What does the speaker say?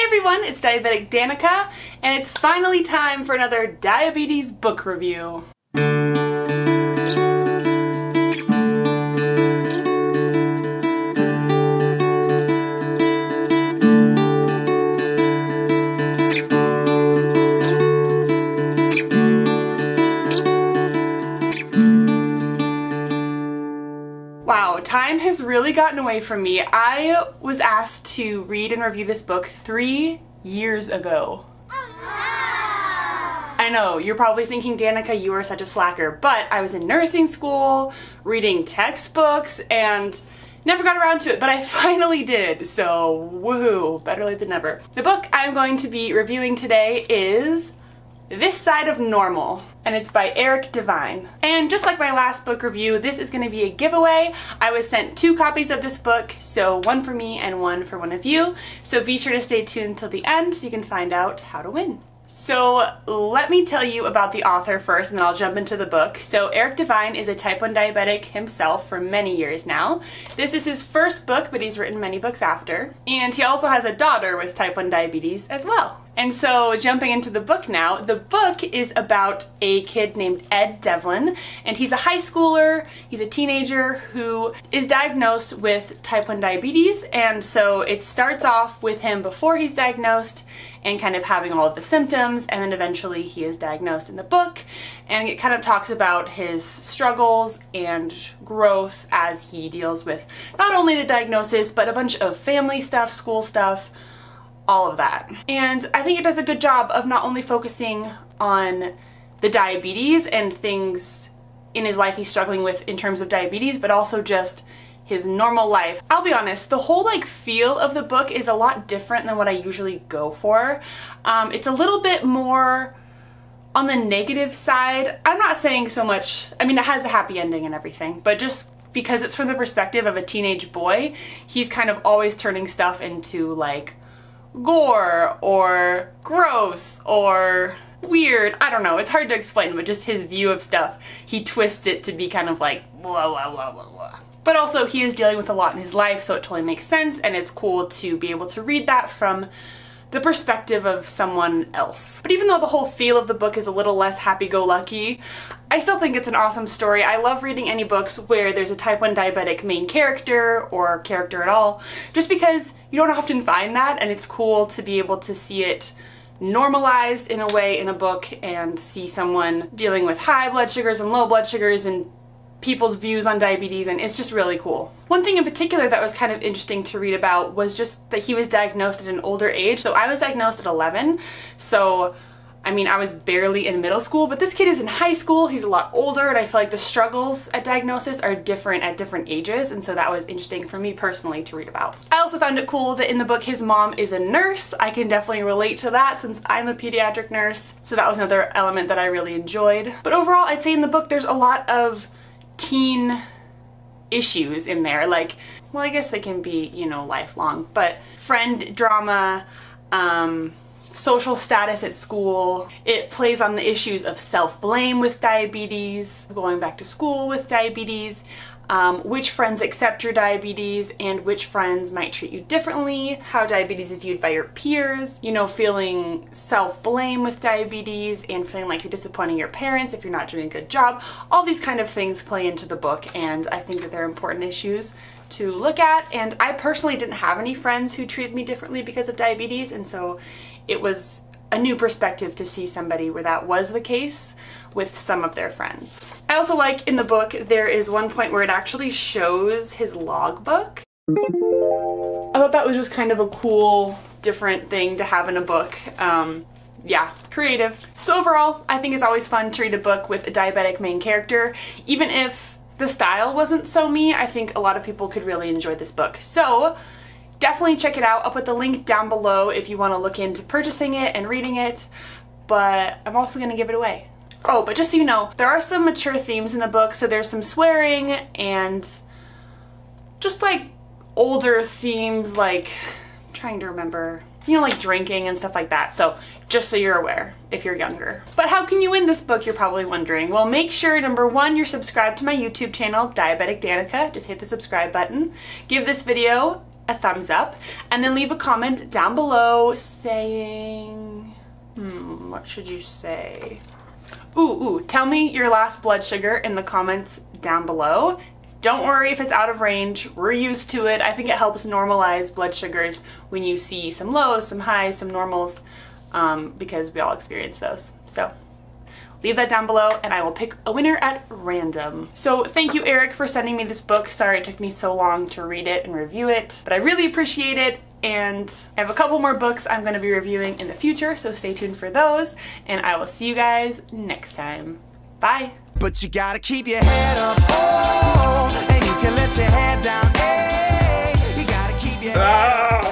everyone, it's Diabetic Danica, and it's finally time for another diabetes book review. Wow, time has really gotten away from me. I was asked to read and review this book 3 years ago. I know, you're probably thinking, Danica, you are such a slacker, but I was in nursing school, reading textbooks, and never got around to it, but I finally did, so woohoo, better late than never. The book I'm going to be reviewing today is This Side of Normal, and it's by Devine. And just like my last book review, this is going to be a giveaway. I was sent 2 copies of this book, so one for me and one for one of you. So be sure to stay tuned till the end so you can find out how to win. So let me tell you about the author first, and then I'll jump into the book. So Devine is a type 1 diabetic himself for many years now. This is his first book, but he's written many books after. And he also has a daughter with type 1 diabetes as well. And so jumping into the book now, the book is about a kid named Devine, and he's a high schooler, he's a teenager who is diagnosed with type 1 diabetes, and so it starts off with him before he's diagnosed and kind of having all of the symptoms, and then eventually he is diagnosed in the book, and it kind of talks about his struggles and growth as he deals with not only the diagnosis, but a bunch of family stuff, school stuff, all of that. And I think it does a good job of not only focusing on the diabetes and things in his life he's struggling with in terms of diabetes, but also just his normal life. I'll be honest, the whole feel of the book is a lot different than what I usually go for. It's a little bit more on the negative side. I'm not saying so much, I mean, it has a happy ending and everything, but just because it's from the perspective of a teenage boy, he's kind of always turning stuff into gore or gross or weird. I don't know, it's hard to explain, but just his view of stuff, he twists it to be kind of blah, blah, blah, blah, blah. But also he is dealing with a lot in his life, so it totally makes sense, and it's cool to be able to read that from the perspective of someone else. But even though the whole feel of the book is a little less happy-go-lucky, I still think it's an awesome story. I love reading any books where there's a type 1 diabetic main character or character at all, just because you don't often find that, and it's cool to be able to see it normalized in a way in a book and see someone dealing with high blood sugars and low blood sugars and people's views on diabetes, and it's just really cool. One thing in particular that was kind of interesting to read about was just that he was diagnosed at an older age. So I was diagnosed at 11, so I mean, I was barely in middle school, but this kid is in high school, he's a lot older, and I feel like the struggles at diagnosis are different at different ages, and so that was interesting for me personally to read about. I also found it cool that in the book his mom is a nurse. I can definitely relate to that since I'm a pediatric nurse, so that was another element that I really enjoyed. But overall, I'd say in the book there's a lot of teen issues in there, well, I guess they can be, lifelong, but friend drama, social status at school. It plays on the issues of self-blame with diabetes, going back to school with diabetes, which friends accept your diabetes and which friends might treat you differently, how diabetes is viewed by your peers, feeling self-blame with diabetes and feeling like you're disappointing your parents if you're not doing a good job. All these kind of things play into the book, and I think that they're important issues to look at. And I personally didn't have any friends who treated me differently because of diabetes, and so it was a new perspective to see somebody where that was the case with some of their friends. I also like in the book there is one point where it actually shows his logbook. I thought that was just kind of a cool, different thing to have in a book. Yeah, creative. So overall, I think it's always fun to read a book with a diabetic main character. Even if the style wasn't so me, I think a lot of people could really enjoy this book. So definitely check it out. I'll put the link down below if you want to look into purchasing it and reading it, but I'm also going to give it away. Oh, but just so you know, there are some mature themes in the book, so there's some swearing and just older themes, I'm trying to remember, drinking and stuff like that. So just so you're aware if you're younger. But how can you win this book, you're probably wondering? Well, make sure, number 1, you're subscribed to my YouTube channel, Diabetic Danica. Just hit the subscribe button. Give this video a thumbs up, and then leave a comment down below saying, what should you say? Ooh, tell me your last blood sugar in the comments down below. Don't worry if it's out of range, we're used to it. I think it helps normalize blood sugars when you see some lows, some highs, some normals, because we all experience those. So leave that down below and I will pick a winner at random. So thank you, Eric, for sending me this book. Sorry it took me so long to read it and review it, but I really appreciate it. And I have a couple more books I'm going to be reviewing in the future, so stay tuned for those, and I will see you guys next time. Bye! But you gotta keep your head up, oh, and you can let your head down, hey, you gotta keep your head up.